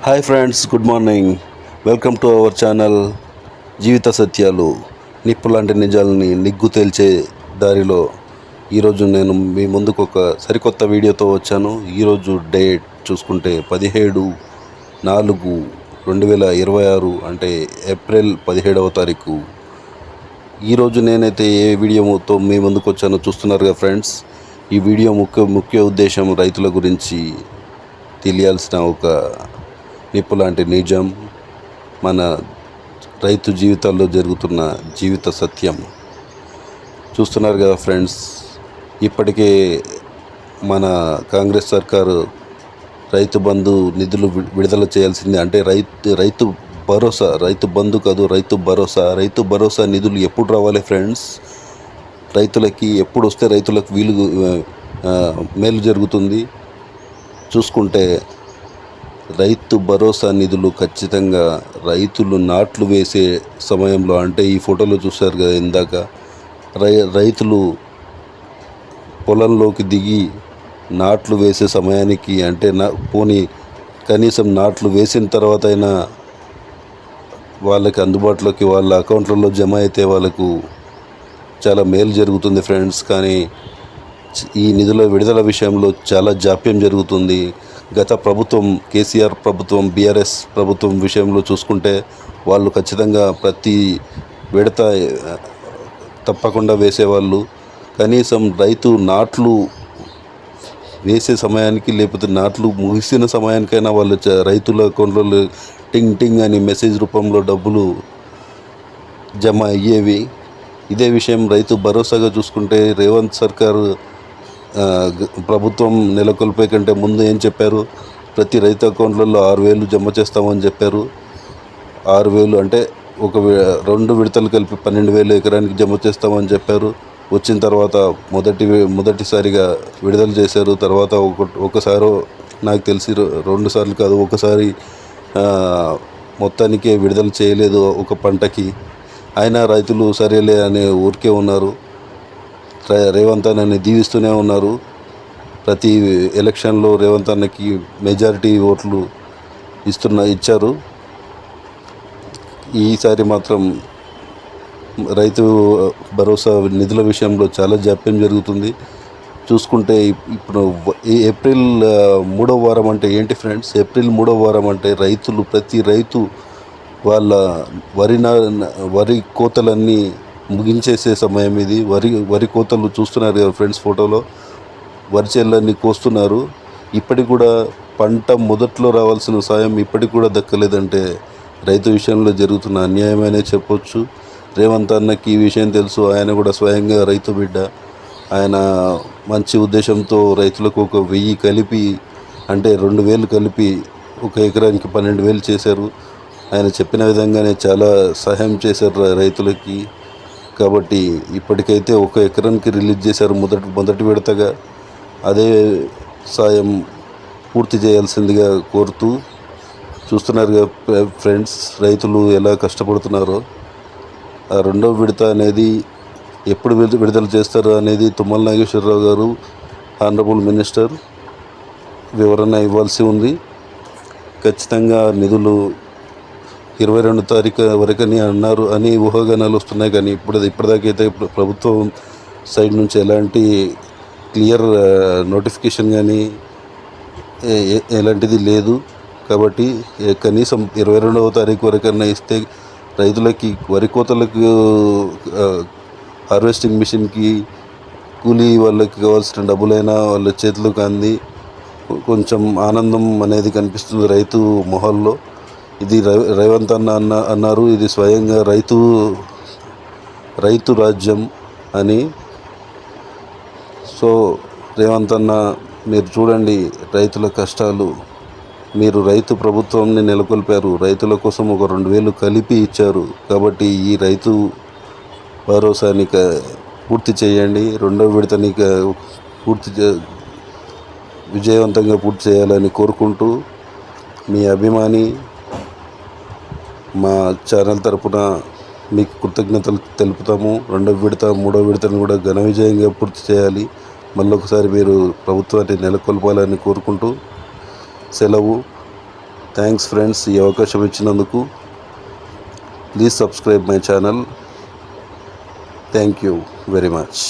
Hi friends, good morning. Welcome to our channel జీవిత సత్యాలు. నిప్పులాంటి నిజాలని నిగ్గు తేల్చే దారిలో ఈరోజు నేను మీ ముందుకు ఒక సరికొత్త వీడియోతో వచ్చాను. ఈరోజు డేట్ చూసుకుంటే 17/4/2026, అంటే ఏప్రిల్ 17వ తారీఖు. ఈరోజు నేనైతే ఏ వీడియోతో మీ ముందుకు వచ్చానో చూస్తున్నారుగా ఫ్రెండ్స్. ఈ వీడియో ముఖ్య ఉద్దేశం రైతుల గురించి తెలియాల్సిన ఒక నిప్పు లాంటి నిజం, మన రైతు జీవితాల్లో జరుగుతున్న జీవిత సత్యం చూస్తున్నారు కదా ఫ్రెండ్స్. ఇప్పటికే మన కాంగ్రెస్ సర్కారు రైతు బంధు నిధులు విడుదల చేయాల్సింది, అంటే రైతు భరోసా, రైతు బంధు కాదు, రైతు భరోసా నిధులు ఎప్పుడు రావాలి ఫ్రెండ్స్? రైతులకి ఎప్పుడు వస్తే రైతులకు మేలు జరుగుతుంది? చూసుకుంటే రైతు భరోసా నిధులు ఖచ్చితంగా రైతులు నాట్లు వేసే సమయంలో, అంటే ఈ ఫోటోలో చూశారు కదా ఇందాక, రైతులు పొలంలోకి దిగి నాట్లు వేసే సమయానికి, అంటే కనీసం నాట్లు వేసిన తర్వాత అయినా వాళ్ళకి అందుబాటులోకి వాళ్ళ అకౌంట్లలో జమ అయితే వాళ్ళకు చాలా మేలు జరుగుతుంది ఫ్రెండ్స్. కానీ ఈ నిధుల విడుదల విషయంలో చాలా జాప్యం జరుగుతుంది. గత ప్రభుత్వం, కేసీఆర్ ప్రభుత్వం, బీఆర్ఎస్ ప్రభుత్వం విషయంలో చూసుకుంటే వాళ్ళు ఖచ్చితంగా ప్రతి విడత తప్పకుండా వేసేవాళ్ళు. కనీసం రైతు నాట్లు వేసే సమయానికి, లేకపోతే నాట్లు ముగిసిన సమయానికైనా వాళ్ళు రైతుల అకౌంట్లో టింగ్ టింగ్ అని మెసేజ్ రూపంలో డబ్బులు జమ అయ్యేవి. ఇదే విషయం రైతు భరోసాగా చూసుకుంటే రేవంత్ సర్కారు ప్రభుత్వం నెలకొల్పే కంటే ముందు ఏం చెప్పారు? ప్రతి రైతు అకౌంట్లలో 6,000 జమ చేస్తామని చెప్పారు. 6,000 అంటే రెండు విడతలు కలిపి 12,000 ఎకరానికి జమ చేస్తామని చెప్పారు. వచ్చిన తర్వాత మొదటిసారిగా విడుదల చేశారు. తర్వాత ఒకసారి, నాకు తెలిసి 2 సార్లు కాదు, ఒకసారి మొత్తానికే విడుదల చేయలేదు ఒక పంటకి. అయినా రైతులు సరేలే అని ఊరికే ఉన్నారు. రేవంత్ అన్నని దీవిస్తూనే ఉన్నారు. ప్రతి ఎలక్షన్లో రేవంత్ అన్నకి మెజారిటీ ఓట్లు ఇచ్చారు. ఈసారి మాత్రం రైతు భరోసా నిధుల విషయంలో చాలా జాప్యం జరుగుతుంది. చూసుకుంటే ఇప్పుడు ఏప్రిల్ 3వ వారం అంటే ఏంటి ఫ్రెండ్స్? ఏప్రిల్ 3వ వారం అంటే ప్రతి రైతు వాళ్ళ వరి కోతలన్నీ ముగించేసే సమయం ఇది. వరి కోతలు చూస్తున్నారు కదా ఫ్రెండ్స్, ఫోటోలో వరి చేలన్నీ కోస్తున్నారు. ఇప్పటికి కూడా పంట మొదట్లో రావాల్సిన సాయం ఇప్పటికి కూడా దక్కలేదంటే రైతు విషయంలో జరుగుతున్న అన్యాయమనే చెప్పొచ్చు. రేవంత్ అన్నకి ఈ విషయం తెలుసు. ఆయన కూడా స్వయంగా రైతు బిడ్డ. ఆయన మంచి ఉద్దేశంతో రైతులకు 1,000 కలిపి, అంటే 2,000 కలిపి ఒక ఎకరానికి 12,000 చేశారు. ఆయన చెప్పిన విధంగానే చాలా సహాయం చేశారు రైతులకి. కాబట్టి ఇప్పటికైతే 1 ఎకరానికి రిలీజ్ చేశారు మొదటి విడతగా. అదే సాయం పూర్తి చేయాల్సిందిగా కోరుతూ, చూస్తున్నారుగా ఫ్రెండ్స్ రైతులు ఎలా కష్టపడుతున్నారో. ఆ 2వ విడత అనేది ఎప్పుడు విడుదల చేస్తారు అనేది తుమ్మల నాగేశ్వరరావు గారు, ఆనరబుల్ మినిస్టర్, వివరణ ఇవ్వాల్సి ఉంది. ఖచ్చితంగా నిధులు 22 తారీఖు వరకని అన్నారు అని ఊహాగానాలు వస్తున్నాయి. కానీ ఇప్పటిదాకైతే ప్రభుత్వం సైడ్ నుంచి ఎలాంటి క్లియర్ నోటిఫికేషన్ కానీ ఎలాంటిది లేదు. కాబట్టి కనీసం 22వ తారీఖు వరకన్నా ఇస్తే రైతులకి వరి కోతలకు, హార్వెస్టింగ్ మిషన్కి, కూలీ వాళ్ళకి కావాల్సిన డబ్బులైనా వాళ్ళ చేతులకు అంది కొంచెం ఆనందం అనేది కనిపిస్తుంది రైతు మొహాల్లో. ఇది రేవంత్ అన్నారు, ఇది స్వయంగా రైతు రాజ్యం అని. సో రేవంత్ అన్న, మీరు చూడండి రైతుల కష్టాలు. మీరు రైతు ప్రభుత్వాన్ని నెలకొల్పారు, రైతుల కోసం 2,000 కలిపి ఇచ్చారు. కాబట్టి ఈ రైతు భరోసాని పూర్తి చేయండి. 2వ విడతని విజయవంతంగా పూర్తి చేయాలని కోరుకుంటూ, మీ అభిమాని, మా ఛానల్ తరపున మీకు కృతజ్ఞతలు తెలుపుతాము. 2వ విడత, 3వ విడతను కూడా ఘన విజయంగా పూర్తి చేయాలి. మళ్ళొకసారి మీరు ప్రభుత్వాన్ని నెలకొల్పాలని కోరుకుంటూ సెలవు. థ్యాంక్స్ ఫ్రెండ్స్, ఈ అవకాశం ఇచ్చినందుకు. Please subscribe my channel. Thank you very much.